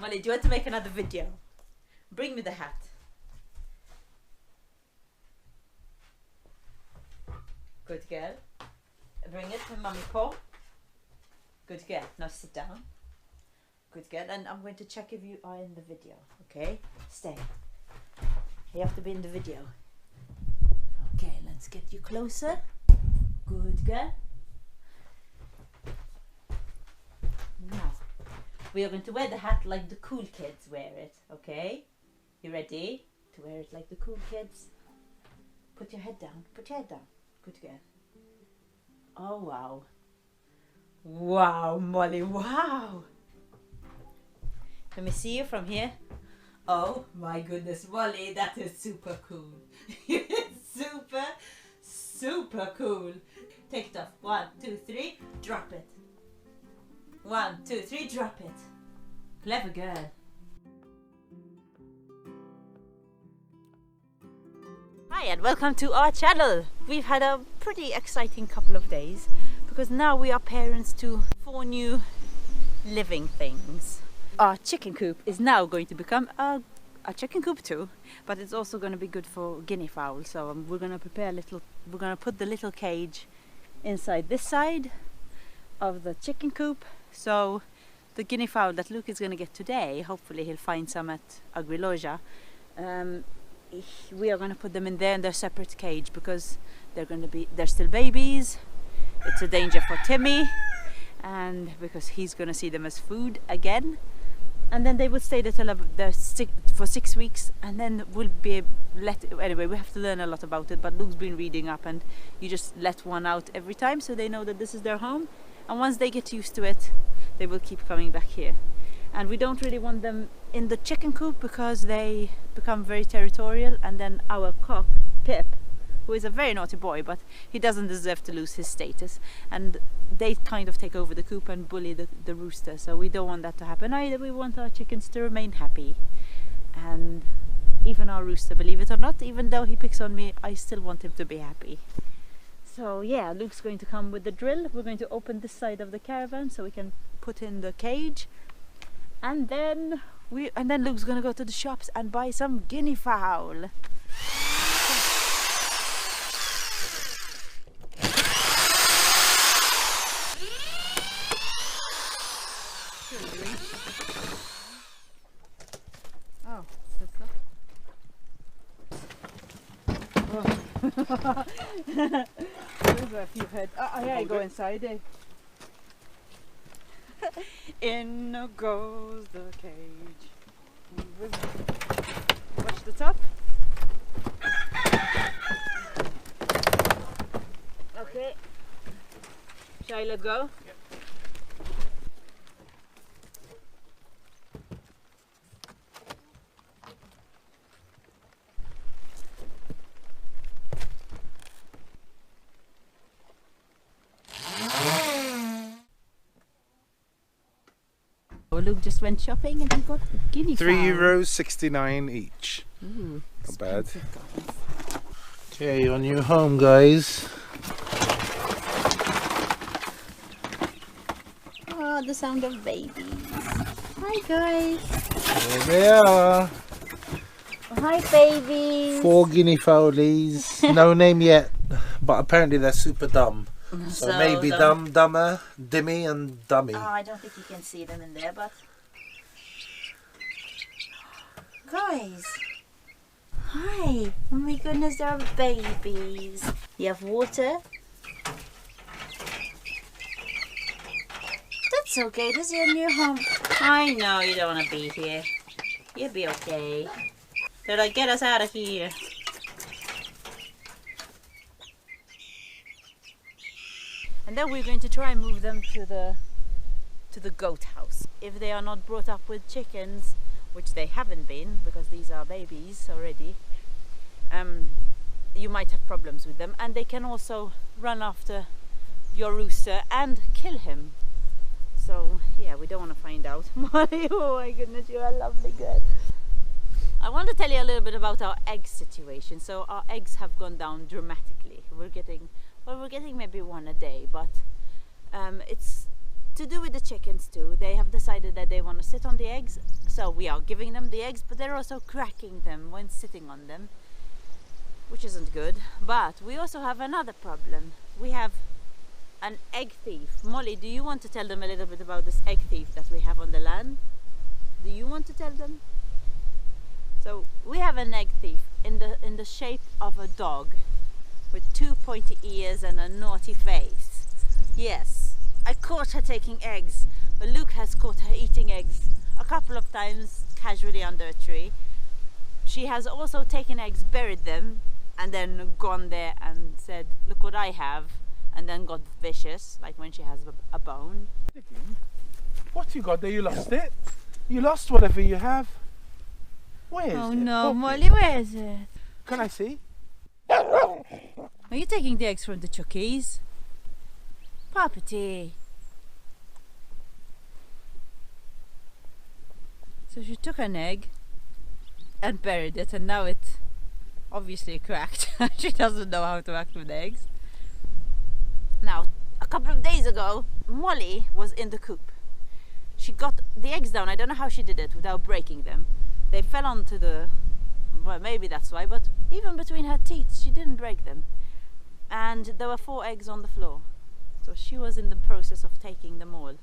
Molly, do you want to make another video? Bring me the hat. Good girl. Bring it to Mummy Paw. Good girl. Now sit down. Good girl. And I'm going to check if you are in the video. Okay? Stay. You have to be in the video. Okay, let's get you closer. Good girl. Now, we are going to wear the hat like the cool kids wear it. Okay? You ready to wear it like the cool kids? Put your head down. Put your head down. Good girl. Oh, wow. Wow, Molly, wow. Let me see you from here. Oh my goodness, Molly, that is super cool. Super, super cool. Take it off. 1, 2, 3, drop it. 1, 2, 3, drop it. Clever girl. Hi and welcome to our channel. We've had a pretty exciting couple of days because now we are parents to 4 new living things. Our chicken coop is now going to become a chicken coop too, but it's also going to be good for guinea fowl. So we're going to prepare we're going to put the little cage inside this side of the chicken coop. So the guinea fowl that Luke is going to get today, hopefully he'll find some at Agriloja. We are going to put them in there in their separate cage because they're still babies. It's a danger for Timmy, and because he's going to see them as food again. And then they will stay there till for 6 weeks, and then we'll be anyway, we have to learn a lot about it, but Luke's been reading up, and you just let one out every time so they know that this is their home, and once they get used to it, they will keep coming back here. And we don't really want them in the chicken coop because they become very territorial, and then our cock, Pip, who is a very naughty boy, but he doesn't deserve to lose his status, and they kind of take over the coop and bully the rooster, so we don't want that to happen either. We want our chickens to remain happy, and even our rooster, believe it or not, even though he picks on me, I still want him to be happy. So yeah, Luke's going to come with the drill. We're going to open this side of the caravan so we can put in the cage, and then Luke's going to go to the shops and buy some guinea fowl. Oh, those are a few heads. Here I go inside. In goes the cage. Watch the top. Okay. Shall I let go? Yep. Luke just went shopping and he got guinea fowl. €3.69 each. Ooh, not bad. Okay, on your home, guys. Oh, the sound of babies. Hi, guys. There they are. Oh, hi, babies. 4 guinea fowlies. No name yet, but apparently they're super dumb. So maybe dumber, dimmy and dummy. Oh, I don't think you can see them in there, but... Guys! Hi! Oh my goodness, they're babies. You have water? That's okay, this is your new home. I know you don't want to be here. You'll be okay. They're like, get us out of here. And then we're going to try and move them to the goat house. If they are not brought up with chickens, which they haven't been because these are babies already, you might have problems with them, and they can also run after your rooster and kill him. So yeah, we don't want to find out. Molly, oh my goodness, you're a lovely girl. I want to tell you a little bit about our egg situation. So our eggs have gone down dramatically. We're getting maybe 1 a day, but it's to do with the chickens too. They have decided that they want to sit on the eggs, So we are giving them the eggs, but they're also cracking them when sitting on them, which isn't good. But we also have another problem. We have an egg thief. Molly, do you want to tell them a little bit about this egg thief that we have on the land? Do you want to tell them? So we have an egg thief in the shape of a dog with 2 pointy ears and a naughty face. Yes, I caught her taking eggs, but Luke has caught her eating eggs a couple of times casually under a tree. She has also taken eggs, buried them, and then gone there and said, "Look what I have," and then got vicious, like when she has a bone. What you got there? You lost it? You lost whatever you have? Where is it? Oh no, Molly, where is it? Can I see? Are you taking the eggs from the chookies? Property. So she took an egg and buried it, and now it obviously cracked. She doesn't know how to act with eggs. Now, a couple of days ago, Molly was in the coop. She got the eggs down. I don't know how she did it without breaking them. They fell onto the... well, maybe that's why, but even between her teeth, she didn't break them. And there were 4 eggs on the floor. So she was in the process of taking them all.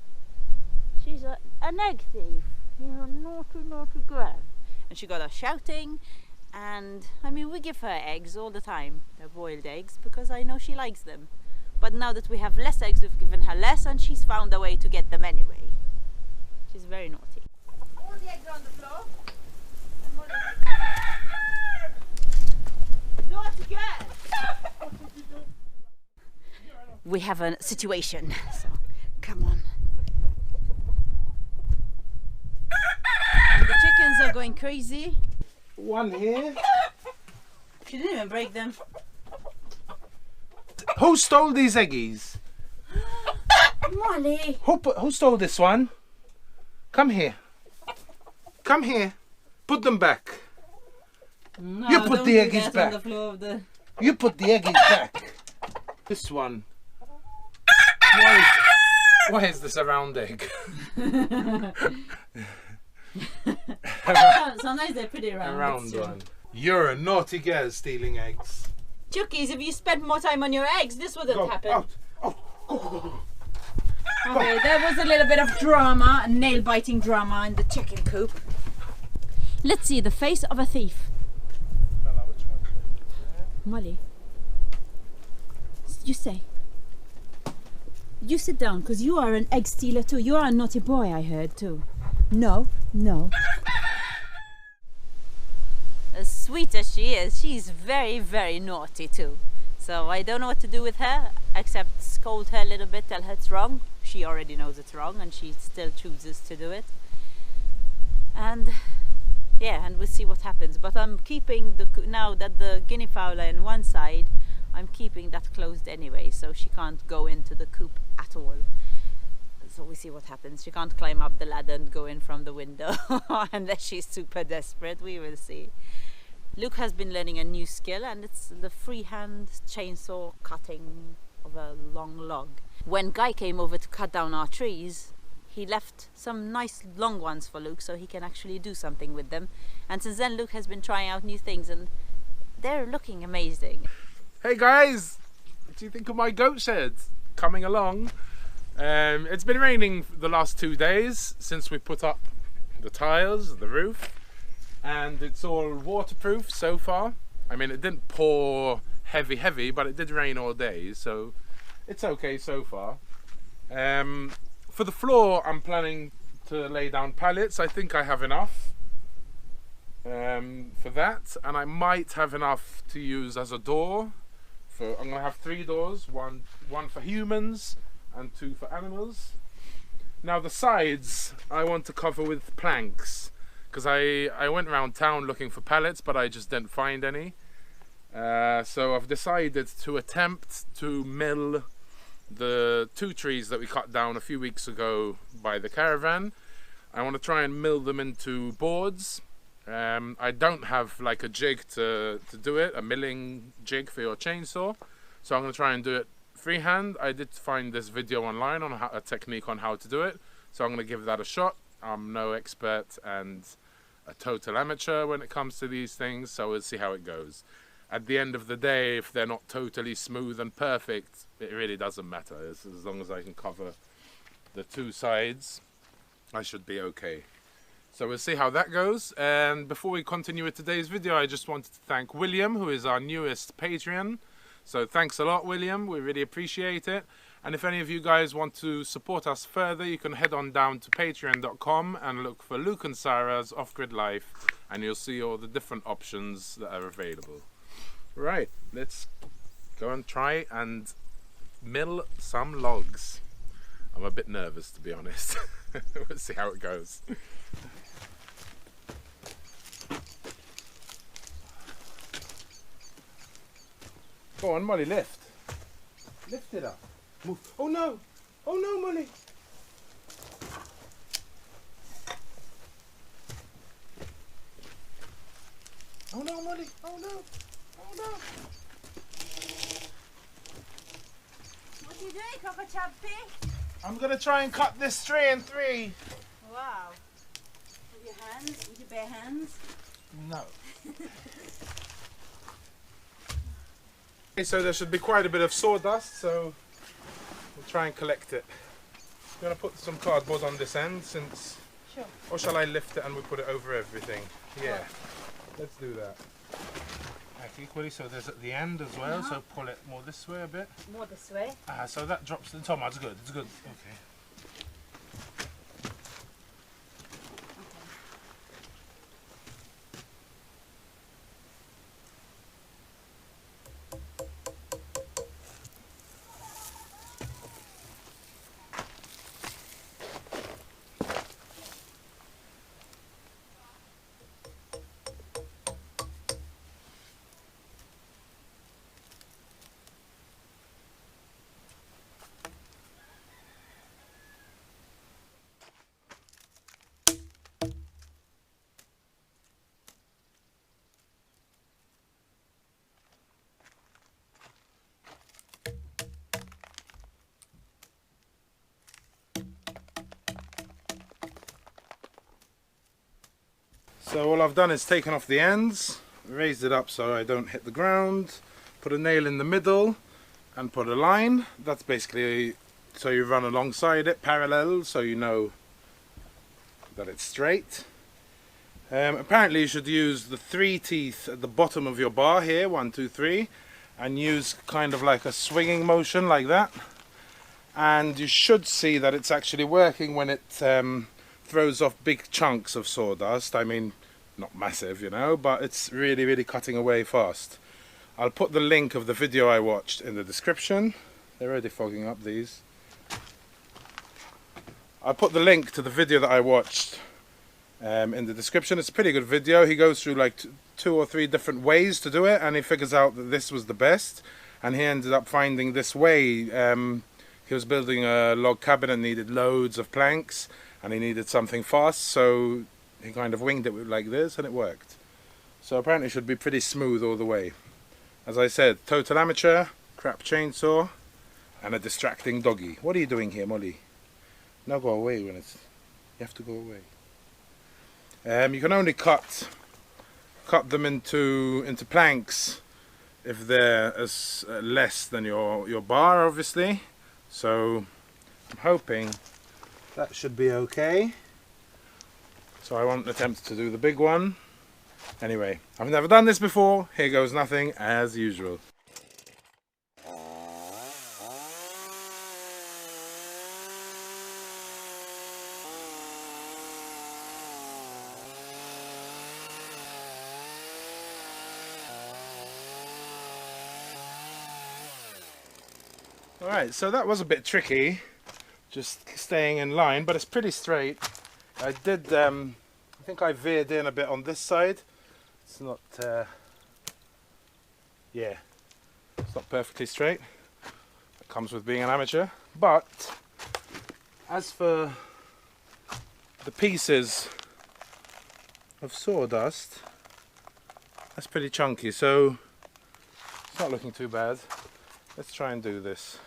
She's an egg thief. You're a naughty, naughty girl. And she got us shouting. And I mean, we give her eggs all the time. They're boiled eggs because I know she likes them. But now that we have less eggs, we've given her less, and she's found a way to get them anyway. She's very naughty. All the eggs are on the floor. Naughty girl! We have a situation, so come on. And the chickens are going crazy. One here. She didn't even break them. Who stole these eggies? Molly! Who stole this one? Come here. Come here. Put them back. No, you put the eggies back. On the floor of the... You put the eggies back. This one. Why is this a round egg? Sometimes they're pretty round. A round one. You're a naughty girl stealing eggs. Chookies, if you spent more time on your eggs, this wouldn't happen. Out. Oh. Okay, there was a little bit of drama, nail-biting drama in the chicken coop. Let's see the face of a thief. Molly, you say. You sit down, because you are an egg stealer too. You are a naughty boy, I heard too. No, no. As sweet as she is, she's very, very naughty too. So I don't know what to do with her, except scold her a little bit, tell her it's wrong. She already knows it's wrong, and she still chooses to do it. And yeah, and we'll see what happens. But I'm keeping now that the guinea fowl are in one side, I'm keeping that closed anyway, so she can't go into the coop at all. So we see what happens. She can't climb up the ladder and go in from the window unless she's super desperate. We will see. Luke has been learning a new skill, and it's the freehand chainsaw cutting of a long log. When Guy came over to cut down our trees, he left some nice long ones for Luke so he can actually do something with them. And since then Luke has been trying out new things, and they're looking amazing. Hey guys, what do you think of my goat shed? Coming along. It's been raining the last 2 days since we put up the tiles, the roof, and it's all waterproof so far. I mean, it didn't pour heavy, but it did rain all day, so it's okay so far. For the floor, I'm planning to lay down pallets. I think I have enough for that, and I might have enough to use as a door. I'm gonna have 3 doors, one for humans and 2 for animals. Now the sides I want to cover with planks, because I went around town looking for pallets, but I just didn't find any. So I've decided to attempt to mill the 2 trees that we cut down a few weeks ago by the caravan. I want to try and mill them into boards. I don't have like a jig to do it, a milling jig for your chainsaw, so I'm going to try and do it freehand. I did find this video online on a technique on how to do it, so I'm going to give that a shot. I'm no expert and a total amateur when it comes to these things, so we'll see how it goes. At the end of the day, if they're not totally smooth and perfect, it really doesn't matter. As long as I can cover the two sides, I should be okay. So we'll see how that goes. And before we continue with today's video, I just wanted to thank William, who is our newest Patreon. So thanks a lot, William. We really appreciate it. And if any of you guys want to support us further, you can head on down to patreon.com and look for Luke and Sarah's Off-Grid Life, and you'll see all the different options that are available. Right, let's go and try and mill some logs. I'm a bit nervous, to be honest. We'll see how it goes. Go on, Molly, lift. Lift it up. Move. Oh no! Oh no, Molly! Oh no, Molly! Oh no! Oh no! What are you doing, Coco Chappy? I'm gonna try and cut this tree in 3. Wow. With your hands, with your bare hands? No. Okay, so there should be quite a bit of sawdust, so we'll try and collect it. I'm gonna put some cardboard on this end, since... Sure. Or shall I lift it and we put it over everything? Yeah. Let's do that. Like equally, so there's at the end as well, so pull it more this way a bit. More this way. So that drops to the top. That's good, it's good. Okay. So all I've done is taken off the ends, raised it up so I don't hit the ground, put a nail in the middle and put a line. That's basically so you run alongside it parallel, so you know that it's straight. Apparently you should use the 3 teeth at the bottom of your bar here, 1, 2, 3, and use kind of like a swinging motion like that. And you should see that it's actually working when it throws off big chunks of sawdust. I mean, not massive, you know, but it's really cutting away fast. I'll put the link of the video I watched in the description. They're already fogging up, these. I'll put the link to the video that I watched in the description. It's a pretty good video. He goes through like 2 or 3 different ways to do it, and he figures out that this was the best, and he ended up finding this way. He was building a log cabin and needed loads of planks, and he needed something fast, so he kind of winged it like this, and it worked. So apparently it should be pretty smooth all the way. As I said, total amateur, crap chainsaw, and a distracting doggy. What are you doing here, Molly? No, go away when it's... You have to go away. You can only cut them into planks if they're as less than your bar, obviously. So I'm hoping that should be okay. So I won't attempt to do the big one. Anyway, I've never done this before. Here goes nothing as usual. Alright, so that was a bit tricky, just staying in line, but it's pretty straight. I did, I think I veered in a bit on this side. It's not, yeah, it's not perfectly straight. It comes with being an amateur. But, as for the pieces of sawdust, that's pretty chunky, so it's not looking too bad. Let's try and do this.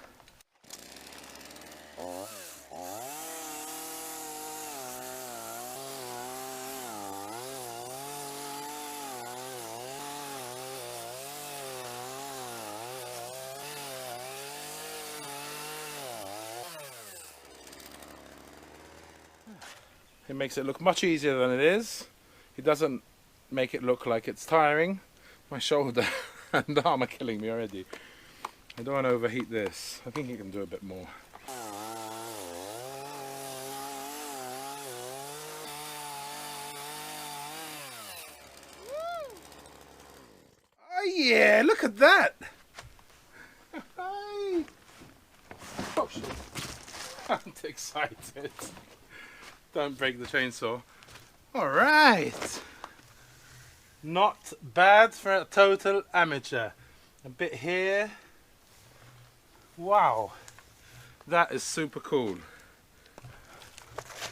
It makes it look much easier than it is. It doesn't make it look like it's tiring. My shoulder and arm are killing me already. I don't want to overheat this. I think you can do a bit more. Oh yeah, look at that! Oh shit. I'm excited. Don't break the chainsaw. Alright! Not bad for a total amateur. A bit here. Wow. That is super cool.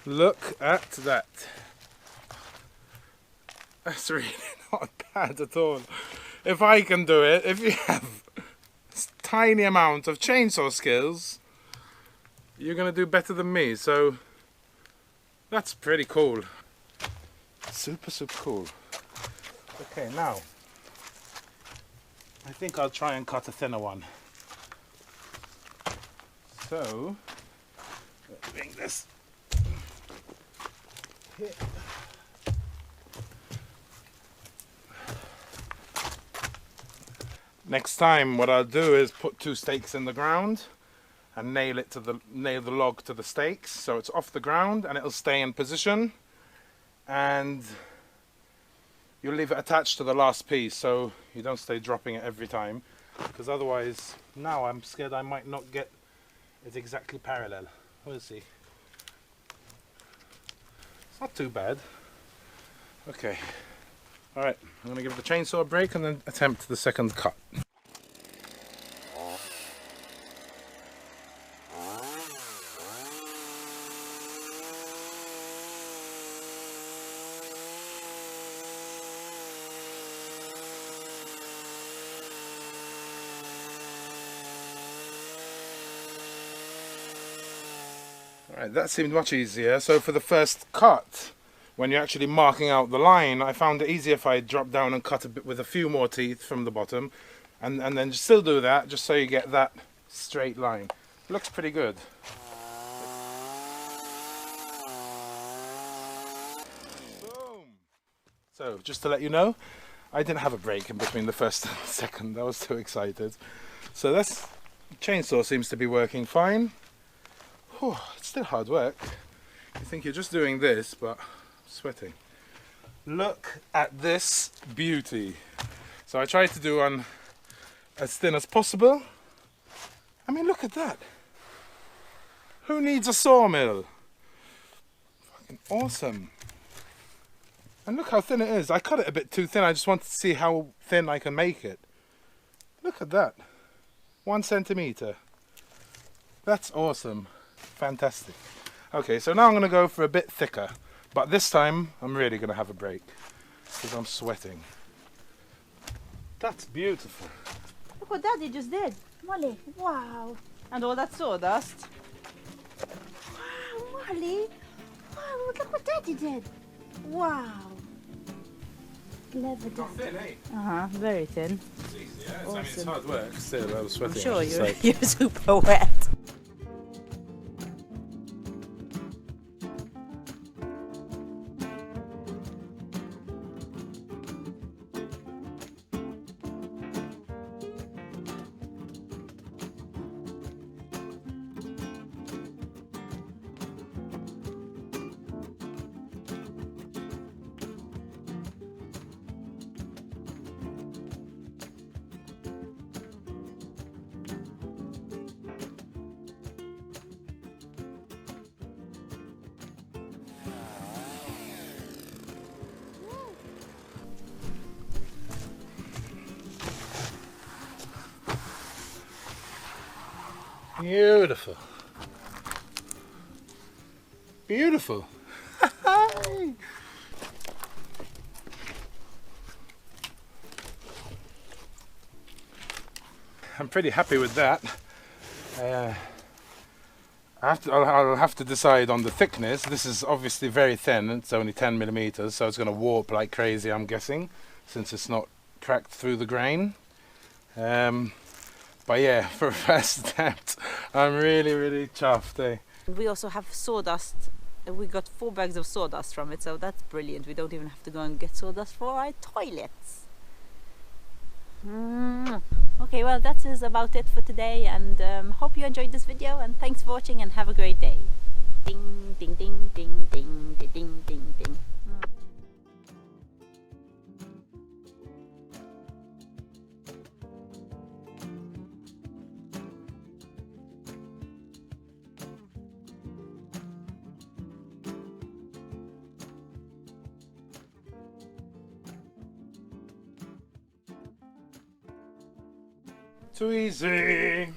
Look at that. That's really not bad at all. If I can do it, if you have a tiny amount of chainsaw skills, you're gonna do better than me. So that's pretty cool. Super cool. Okay, now I think I'll try and cut a thinner one. So let's bring this here. Next time what I'll do is put 2 stakes in the ground and nail the log to the stakes so it's off the ground and it'll stay in position, and you'll leave it attached to the last piece so you don't stay dropping it every time, because otherwise now I'm scared I might not get it exactly parallel. We'll see. It's not too bad. Okay. Alright, I'm going to give the chainsaw a break and then attempt the second cut. Alright, that seemed much easier. So for the first cut, when you're actually marking out the line, I found it easier if I drop down and cut a bit with a few more teeth from the bottom, and then still do that, just so you get that straight line. Looks pretty good. Boom! So, just to let you know, I didn't have a break in between the first and the second. I was too excited. So this chainsaw seems to be working fine. Whew, it's still hard work. You think you're just doing this, but sweating. Look at this beauty. So I tried to do one as thin as possible. I mean, look at that. Who needs a sawmill? Fucking awesome. And look how thin it is. I cut it a bit too thin. I just wanted to see how thin I can make it. Look at that. 1 centimeter. That's awesome. Fantastic. Okay, so now I'm going to go for a bit thicker. But this time, I'm really going to have a break. Because I'm sweating. That's beautiful. Look what Daddy just did. Molly, wow. And all that sawdust. Wow, Molly. Wow, look what Daddy did. Wow. Clever. Not thin, eh? Uh-huh, very thin. It's easy, yeah? Awesome. I mean, it's hard work. Still, I was sweating. I'm sure It's like- you're super wet. Beautiful. Beautiful. I'm pretty happy with that. I'll have to decide on the thickness. This is obviously very thin. It's only 10 millimeters, so it's going to warp like crazy, I'm guessing, since it's not cracked through the grain. But yeah, for a first attempt, I'm really chuffed. Eh? We also have sawdust we got 4 bags of sawdust from it, so that's brilliant. We don't even have to go and get sawdust for our toilets. Okay, well, that is about it for today, and hope you enjoyed this video, and thanks for watching, and have a great day. Ding ding ding ding ding ding ding ding ding. Too easy.